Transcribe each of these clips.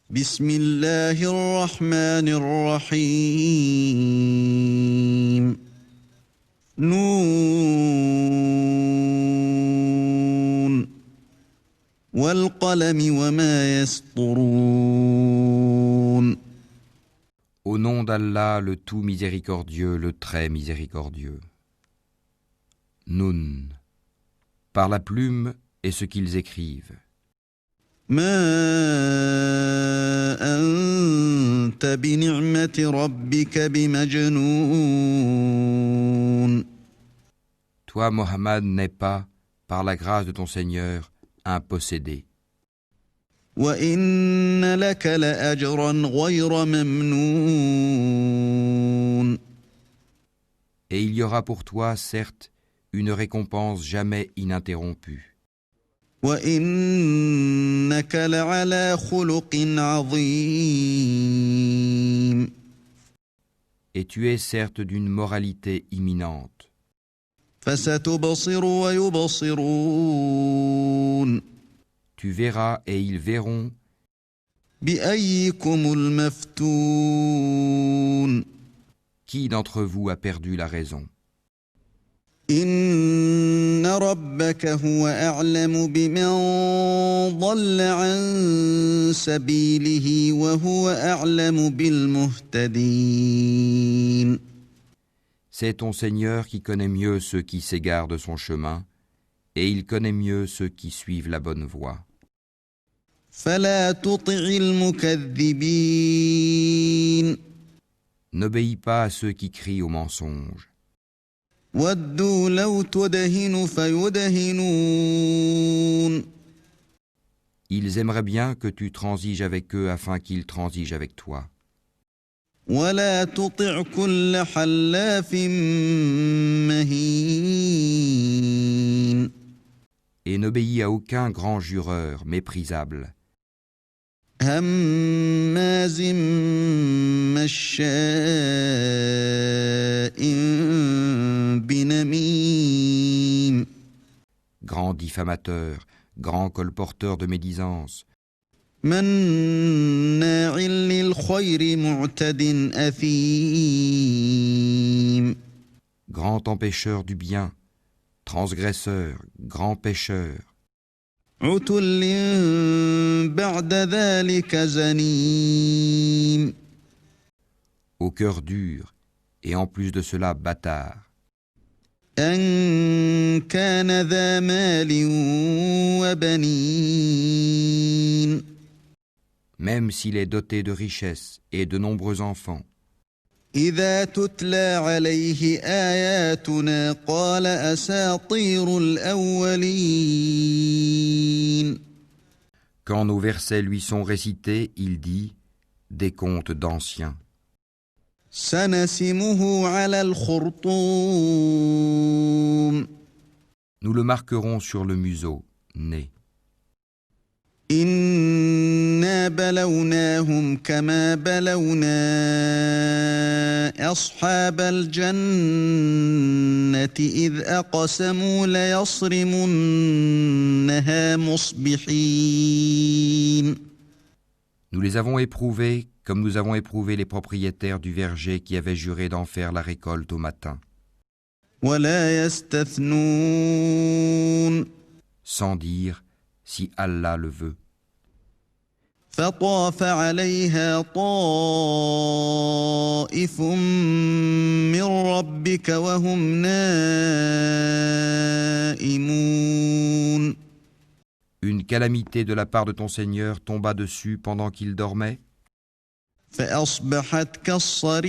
بسم الله الرحمن الرحيم نون والقلم وما يسطرون Au nom d'Allah, le tout miséricordieux, le très miséricordieux. Nun, par la plume et ce qu'ils écrivent. ما أنت بنعمة ربك بمجنون Toi, Mohammed, n'es pas, par la grâce de ton Seigneur, un possédé. وإن لك لأجرا غير ممنون Et il y aura pour toi, certes, une récompense jamais ininterrompue. وإنك لعلى خلق عظيم Et tu es certes d'une moralité imminente. فستبصر ويبصرون Tu verras et ils verront بأيكم المفتون qui d'entre vous a perdu la raison. إن ربك هو أعلم بمن ضل عن سبيله وهو أعلم بالمهتدين C'est ton Seigneur qui connaît mieux ceux qui s'égarent de son chemin, et il connaît mieux ceux qui suivent la bonne voie. فلا تطع المكذبين N'obéis pas à ceux qui crient au mensonge. ودوا لو تدهن فيدهنون Ils aimeraient bien que tu transiges avec eux afin qu'ils transigent avec toi. ولا تطع كل حلاف مهين Et n'obéis à aucun grand jureur méprisable, هماز مشاء بنميم grand diffamateur, grand colporteur de médisance, مناع للخير معتد أثيم grand empêcheur du bien, transgresseur, grand pécheur, عتل بعد ذلك زنيم au cœur dur, et en plus de cela bâtard, أن كان ذا مال وبنين même s'il est doté de richesses et de nombreux enfants. إذا تتلى عليه آياتنا قال أساطير الأولين Quand nos versets lui sont récités, il dit des contes d'anciens. سنسمه على الخرطوم Nous le marquerons sur le museau, nez. إنا بلوناهم كما بلونا أصحاب الجنة إذ أقسموا ليصرمنها مصبحين Nous les avons éprouvés comme nous avons éprouvé les propriétaires du verger qui avaient juré d'en faire la récolte au matin, ولا يستثنون sans dire si Allah le veut. فطاف عليها طائف من ربك وهم نائمون Une calamité de la part de ton Seigneur tomba dessus pendant qu'il dormait, فأصبحت كالصريم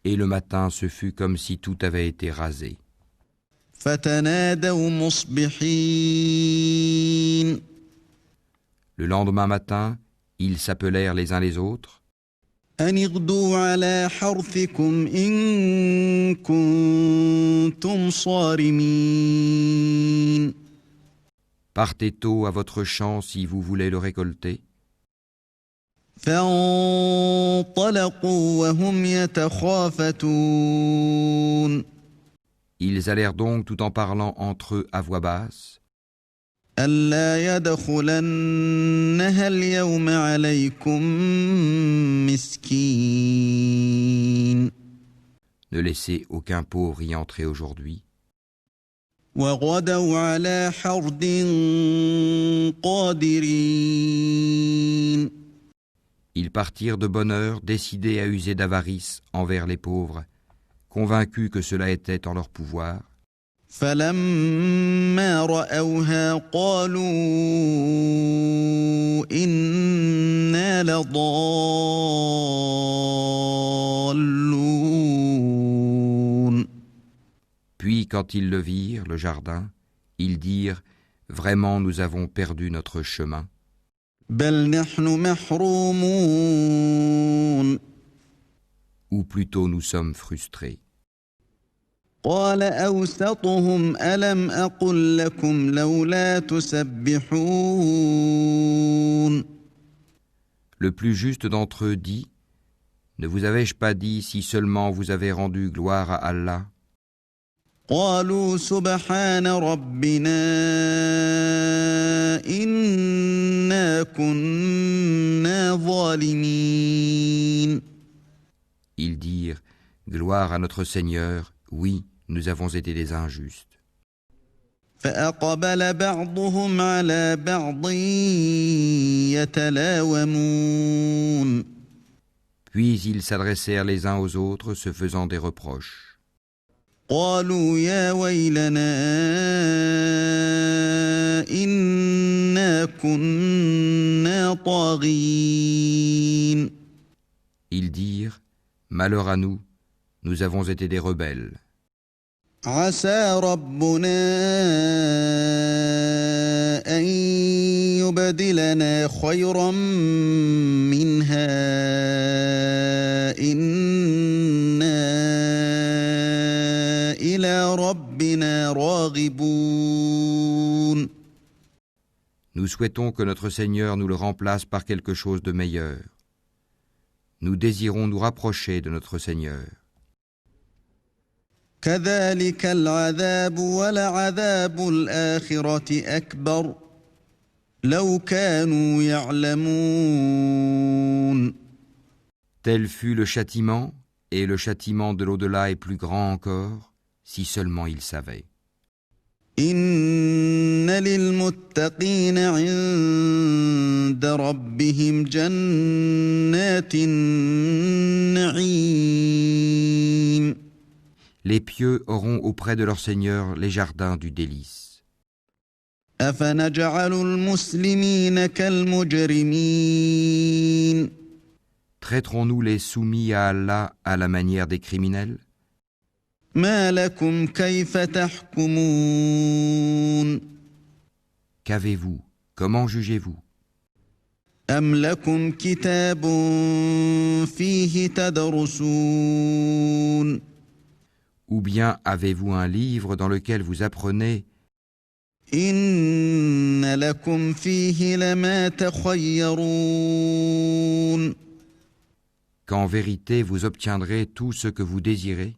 et le matin ce fut comme si tout avait été rasé. فتنادوا مصبحين Le lendemain matin, ils s'appelèrent les uns les autres, أن اغدوا على حرثكم إن كنتم صارمين partez tôt à votre champ si vous voulez le récolter. فانطلقوا وهم يتخافتون Ils allèrent donc tout en parlant entre eux à voix basse. ألا يدخلنها اليوم عليكم مسكين Ne laissez aucun pauvre y entrer aujourd'hui. وغدوا على حرد قادرين Ils partirent de bonne heure, décidés à user d'avarice envers les pauvres, convaincus que cela était en leur pouvoir. فلما رأوها قالوا إنا لضالون Puis, quand ils le virent, le jardin, ils dirent « Vraiment, nous avons perdu notre chemin. بل نحن محرومون Ou plutôt, nous sommes frustrés. » قال أوسطهم ألم أقل لكم لولا تسبحون Le plus juste d'entre eux dit « Ne vous avais-je pas dit si seulement vous avez rendu gloire à Allah ?» قالوا سبحان ربنا إنا كنا ظالمين Ils dirent « Gloire à notre Seigneur, oui, nous avons été des injustes. » فأقبل بعضهم على بعض يتلاومون Puis ils s'adressèrent les uns aux autres, se faisant des reproches. قالوا يا ويلنا إنا كنا طاغين Ils dirent « Malheur à nous, nous avons été des rebelles. عسى ربنا أن يبدلنا خيرا منها إنا إلى ربنا راغبون Nous souhaitons que notre Seigneur nous le remplace par quelque chose de meilleur. Nous désirons nous rapprocher de notre Seigneur. كذلك العذاب ولعذاب الآخرة أكبر لو كانوا يعلمون Tel fut le châtiment, et le châtiment de l'au-delà est plus grand encore, si seulement ils savaient. إن للمتقين عند ربهم جنات النعيم Les pieux auront auprès de leur Seigneur les jardins du délice. أفنجعل المسلمين كالمجرمين Traiterons-nous les soumis à Allah à la manière des criminels? ما لكم كيف تحكمون Qu'avez-vous? Comment jugez-vous? أم لكم كتاب فيه تدرسون Ou bien avez-vous un livre dans lequel vous apprenez إن لكم فيه لما تخيرون qu'en vérité vous obtiendrez tout ce que vous désirez?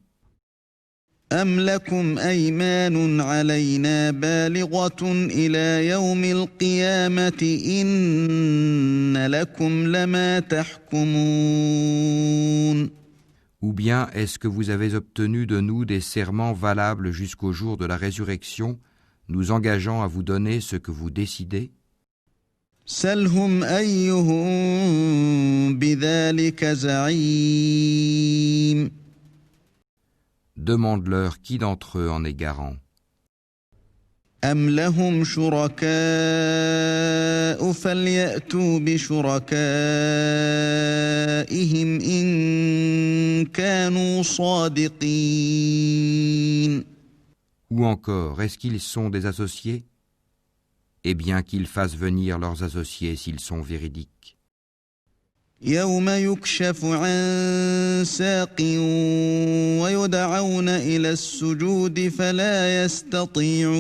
أم لكم أيمان علينا بالغة إلى يوم القيامة إن لكم لما تحكمون Ou bien est-ce que vous avez obtenu de nous des serments valables jusqu'au jour de la résurrection, nous engageant à vous donner ce que vous décidez? سلهم أيهم بذلك زعيم Demande-leur qui d'entre eux en est garant. أم لهم شركاء فليأتوا بشركائهم إن كانوا صادقين Ou encore, est-ce qu'ils sont des associés? Eh bien qu'ils fassent venir leurs associés s'ils sont véridiques. يوم يكشف عن ساق ويدعون إلى السجود فلا يستطيعون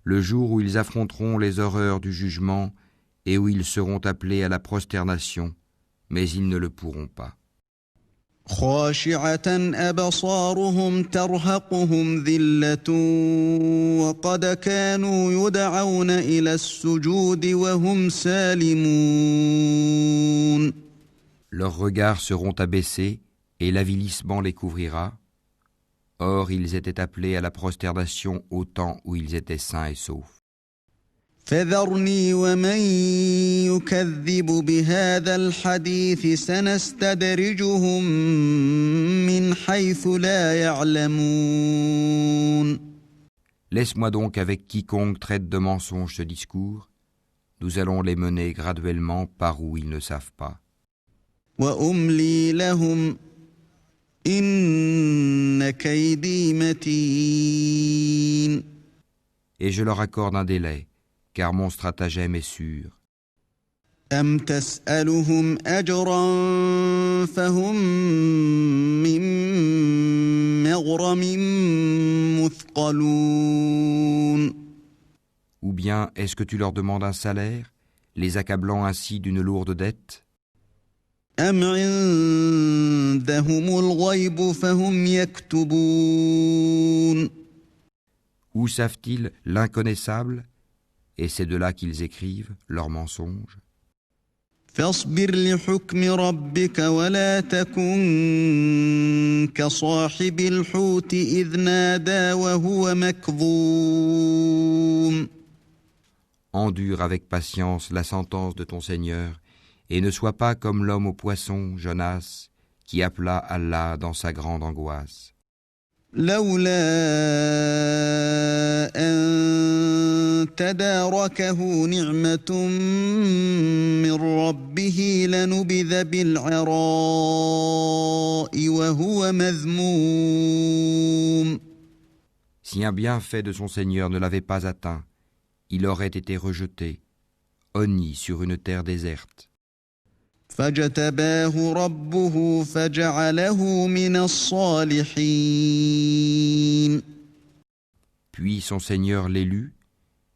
Le jour où ils affronteront les horreurs du jugement et où ils seront appelés à la prosternation, mais ils ne le pourront pas. خاشعة أبصارهم ترهقهم ذلة وقد كانوا يدعون إلى السجود وهم سالمون. Leurs regards seront abaissés et l'avilissement les couvrira. Or, ils étaient appelés à la prosternation au temps où ils étaient sains et saufs. فذرني ومن يكذب بهذا الحديث سنستدرجهم من حيث لا يعلمون. Laisse-moi donc avec quiconque traite de mensonge ce discours. Nous allons les mener graduellement par où ils ne savent pas. وأملي لهم إن كيدي متين. Et je leur accorde un délai, car mon stratagème est sûr. أم تسألهم أجرا فهم من مغرم مثقلون. Ou bien est-ce que tu leur demandes un salaire, les accablant ainsi d'une lourde dette? أم عندهم الغيب فهم يكتبون. Où savent-ils l'inconnaissable? Et c'est de là qu'ils écrivent leurs mensonges. فاصبر لحكم ربك ولا تكن كصاحب الحوت إذ نادى وهو مكظوم. Endure avec patience la sentence de ton Seigneur, et ne sois pas comme l'homme au poisson, Jonas, qui appela Allah dans sa grande angoisse. لولا أن تداركه نعمة من ربه لنبذ بالعراء وهو مذموم. Si un bienfait de son Seigneur ne l'avait pas atteint, il aurait été rejeté, honni sur une terre déserte. فاجتباه ربه فجعله من الصالحين. Puis son Seigneur l'élut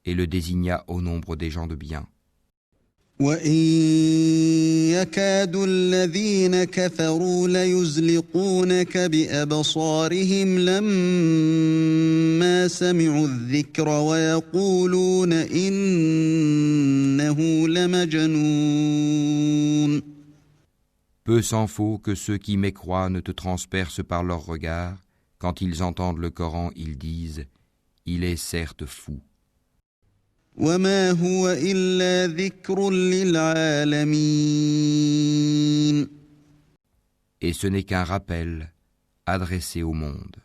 et le désigna au nombre des gens de bien. وإن يكاد الذين كفروا ليزلقونك بأبصارهم لما سمعوا الذكر ويقولون إنه لمجنون. Peu s'en faut que ceux qui mécroient ne te transpercent par leurs regards. Quand ils entendent le Coran, ils disent « Il est certes fou ». وما هو إلا ذكر للعالمين. Et ce n'est qu'un rappel adressé au monde.